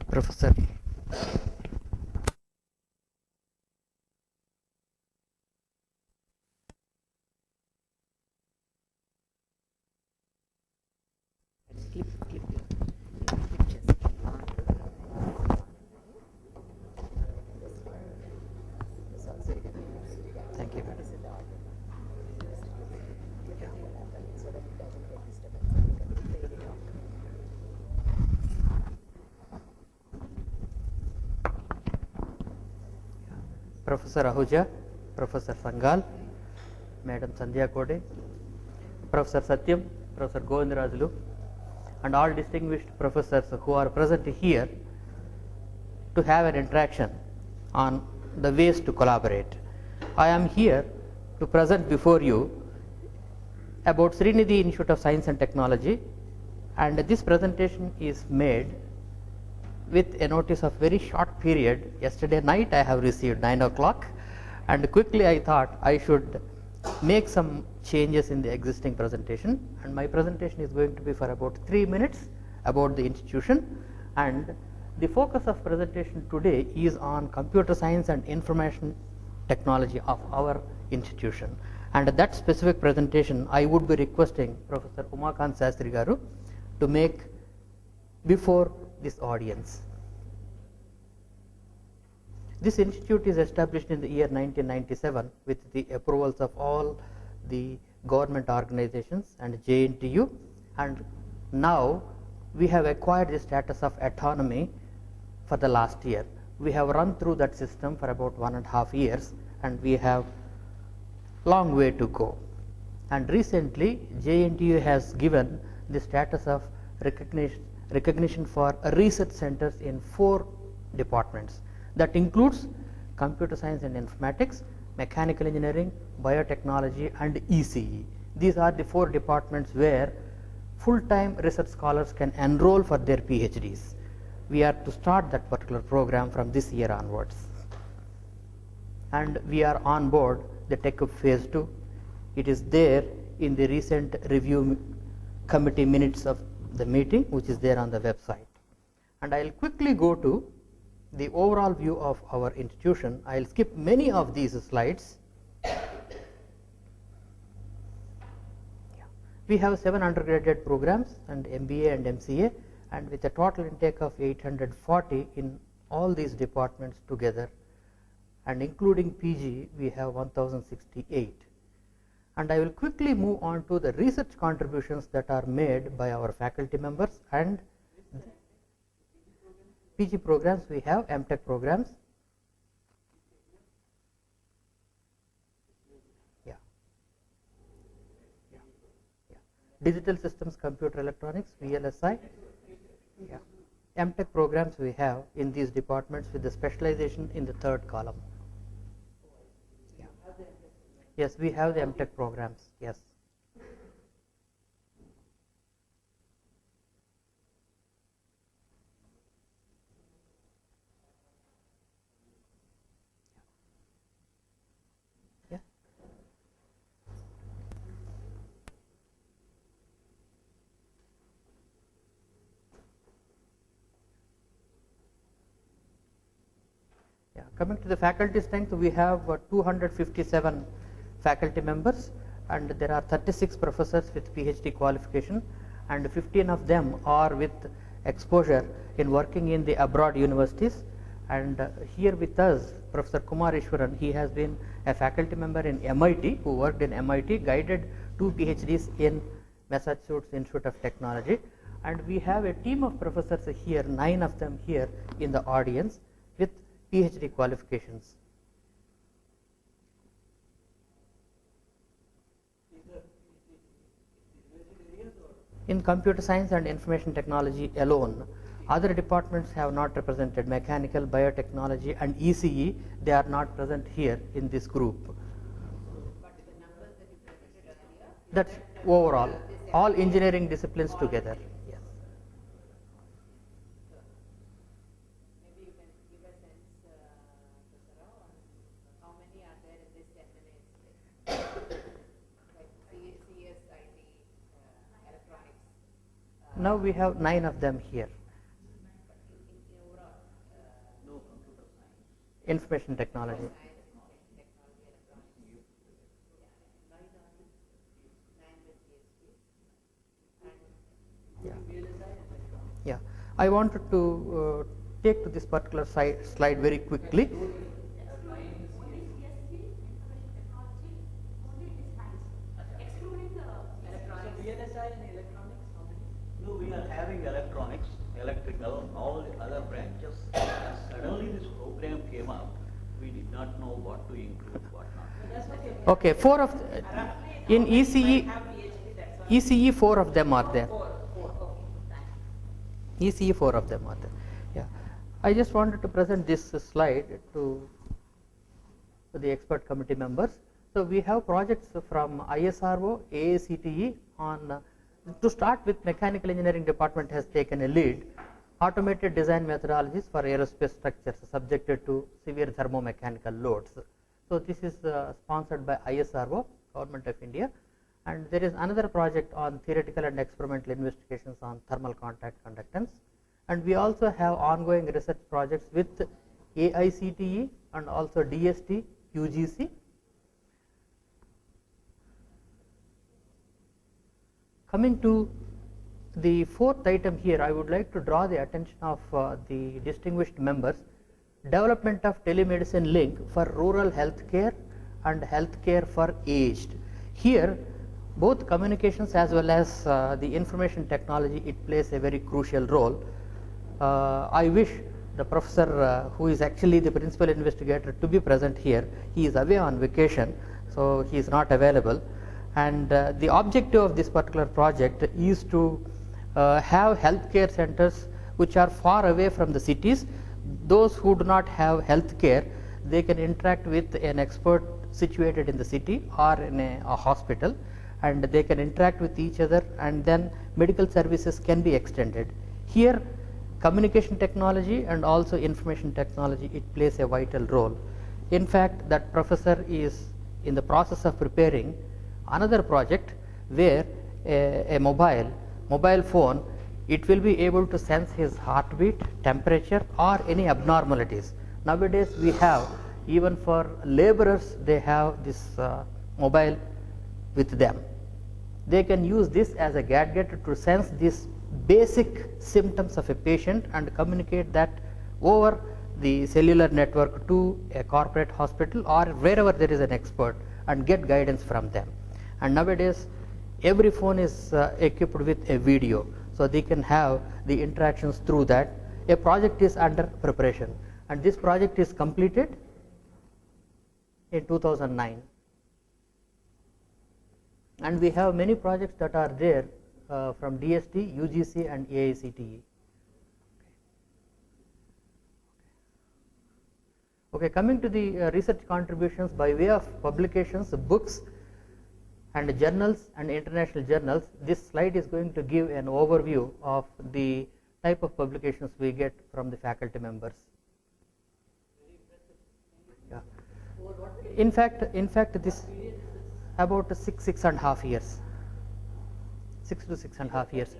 Professor. Thank you. Professor Ahuja, Professor Sangal, Madam Sandhya Kode, Professor Satyam, Professor Govindarajulu, and all distinguished professors who are present here to have an interaction on the ways to collaborate. I am here to present before you about Srinidhi Institute of Science and Technology, and this presentation is made with a notice of very short period. Yesterday night I have received 9 o'clock, and quickly I thought I should make some changes in the existing presentation, and my presentation is going to be for about 3 minutes about the institution, and the focus of presentation today is on computer science and information technology of our institution. And that specific presentation I would be requesting Professor Umakant Sastry Garu to make before this audience. This institute is established in the year 1997 with the approvals of all the government organizations and JNTU, and now we have acquired the status of autonomy for the last year. We have run through that system for about 1.5 years, and we have long way to go. And recently JNTU has given the status of recognition for research centers in 4 departments. That includes computer science and informatics, mechanical engineering, biotechnology, and ECE. These are the 4 departments where full-time research scholars can enroll for their PhDs. We are to start that particular program from this year onwards. And we are on board the TechUp phase 2. It is there in the recent review committee minutes of the meeting, which is there on the website. And I will quickly go to the overall view of our institution. I will skip many of these slides. We have 7 undergraduate programs and MBA and MCA, and with a total intake of 840 in all these departments together, and including PG we have 1068. And I will quickly move on to the research contributions that are made by our faculty members. And PG programs we have MTech programs. Digital systems, computer electronics, VLSI. MTech programs we have in these departments with the specialization in the 3rd column. Yes, we have the MTech programs. Yes. Yeah. Coming to the faculty strength, we have 257 faculty members, and there are 36 professors with PhD qualification, and 15 of them are with exposure in working in the abroad universities. And here with us Professor Kumar Ishwaran, he has been a faculty member in MIT, who worked in MIT, guided 2 PhDs in Massachusetts Institute of Technology. And we have a team of professors here, 9 of them here in the audience with PhD qualifications. In computer science and information technology alone, other departments have not represented. Mechanical, biotechnology, and ECE, they are not present here in this group. But the numbers that you presented earlier, that's overall, all engineering disciplines together. Yes. maybe you can give a sense, Professor Rao, on how many are there in this 10 minutes, like CS, IT, electronics. Now we have 9 of them here. But in overall Information technology. Science, technology, electronics. Nine with PhD. And Yeah, I wanted to take to this particular slide very quickly. Only CSC, information technology, only it is science, excluding the electronics. VLSI and electronics, how many? No, we are having electronics, electrical, all the other branches. Suddenly this program came up, we did not know what to include, what not. But that's okay. Okay, four of in ECE, Have PhD, that's all. ECE four of them are there. Four, okay, thanks. ECE four of them are there. Yeah, I just wanted to present this slide to the expert committee members. So we have projects from ISRO, AICTE on. To start with, mechanical engineering department has taken a lead. Automated design methodologies for aerospace structures subjected to severe thermomechanical loads. So this is sponsored by ISRO, Government of India, and there is another project on theoretical and experimental investigations on thermal contact conductance. And we also have ongoing research projects with AICTE and also DST, UGC. Coming to the fourth item here, I would like to draw the attention of the distinguished members. Development of telemedicine link for rural healthcare and healthcare for aged. Here, both communications as well as the information technology, it plays a very crucial role. I wish the professor who is actually the principal investigator to be present here. He is away on vacation, so he is not available. And the objective of this particular project is to have healthcare centers which are far away from the cities. Those who do not have healthcare, they can interact with an expert situated in the city or in a hospital, and they can interact with each other, and then medical services can be extended. Here, communication technology and also information technology, it plays a vital role. In fact, that professor is in the process of preparing another project where a mobile phone, it will be able to sense his heartbeat, temperature, or any abnormalities. Nowadays we have, even for laborers, they have this mobile with them. They can use this as a gadget to sense these basic symptoms of a patient and communicate that over the cellular network to a corporate hospital or wherever there is an expert, and get guidance from them. And nowadays every phone is equipped with a video, so they can have the interactions through that. A project is under preparation, and this project is completed in 2009. And we have many projects that are there from DST, UGC, and AICTE. Okay, coming to the research contributions by way of publications, books, and journals and international journals. This slide is going to give an overview of the type of publications we get from the faculty members. Yeah. In fact, this about 6.5 years. 6 to 6.5 years.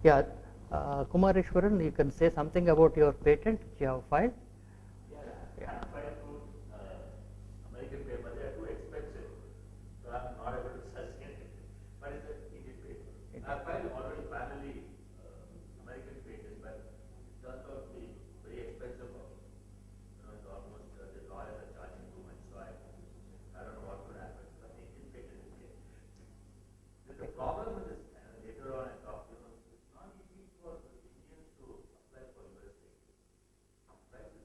Yeah, Kumareshwaran, you can say something about your patent which you have filed. Yeah. I filed to American paper. They are too expensive, so I'm not able to sustain it. But it's an Indian paper. I filed already parallelly American patent, but it turns out to be very expensive. It's almost the lawyers are charging too much, so I don't know what could happen. But the Indian patent is here. The problem with this, later on I talked to them, it's not easy for Indians to apply for US patent. Right?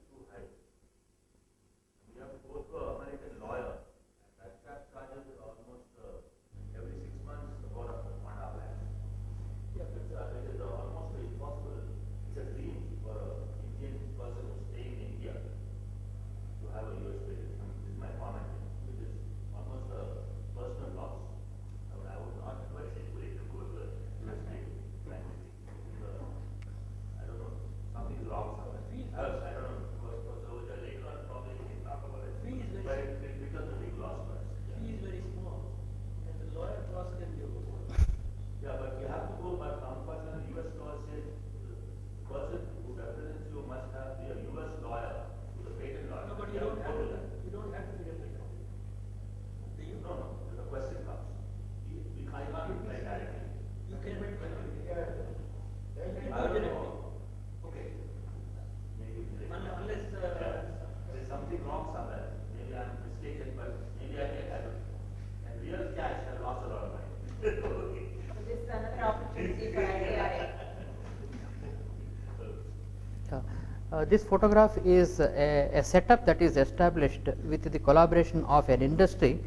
This photograph is a setup that is established with the collaboration of an industry,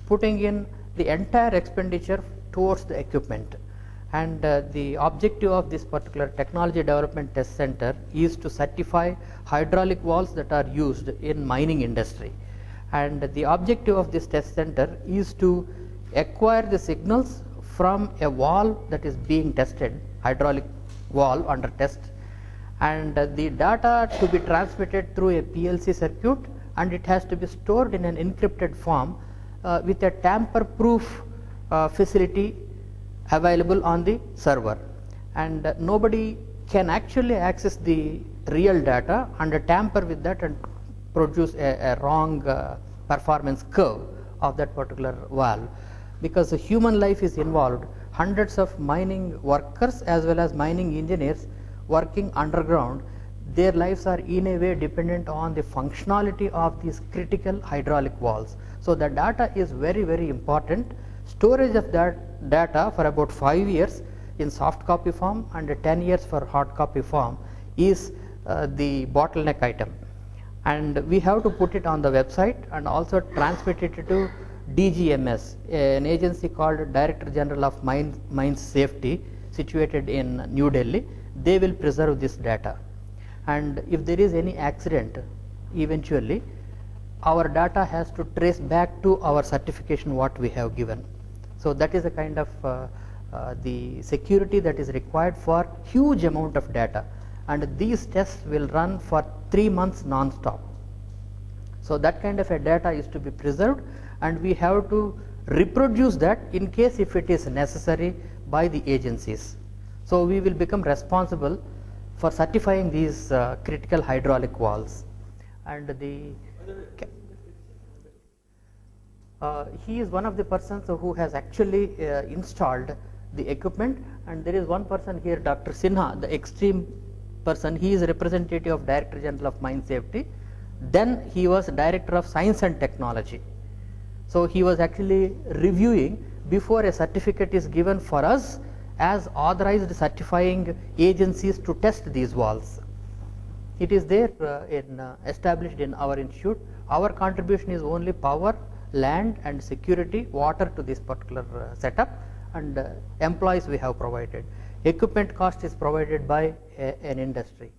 putting in the entire expenditure towards the equipment. And the objective of this particular technology development test center is to certify hydraulic valves that are used in mining industry. And the objective of this test center is to acquire the signals from a valve that is being tested, hydraulic valve under test, and the data to be transmitted through a PLC circuit, and it has to be stored in an encrypted form with a tamper-proof facility available on the server. And nobody can actually access the real data and tamper with that and produce a wrong performance curve of that particular valve, because the human life is involved. Hundreds of mining workers as well as mining engineers working underground, their lives are in a way dependent on the functionality of these critical hydraulic valves. So the data is very, very important. Storage of that data for about 5 years in soft copy form and 10 years for hard copy form is the bottleneck item. And we have to put it on the website and also transmit it to DGMS, an agency called Director General of Mines Safety, situated in New Delhi. They will preserve this data, and if there is any accident, eventually our data has to trace back to our certification what we have given. So that is a kind of the security that is required for huge amount of data, and these tests will run for 3 months non-stop. So that kind of a data is to be preserved, and we have to reproduce that in case if it is necessary by the agencies. So we will become responsible for certifying these critical hydraulic valves. And he is one of the persons who has actually installed the equipment, and there is one person here, Dr. Sinha, the extreme person. He is a representative of Director General of Mine Safety. Then he was Director of Science and Technology. So he was actually reviewing before a certificate is given for us as authorized certifying agencies to test these valves. It is there established in our institute. Our contribution is only power, land and security, water to this particular setup, and employees we have provided. Equipment cost is provided by an industry.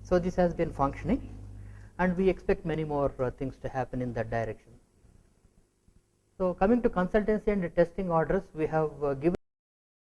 So this has been functioning, and we expect many more things to happen in that direction. So coming to consultancy and testing orders, we have given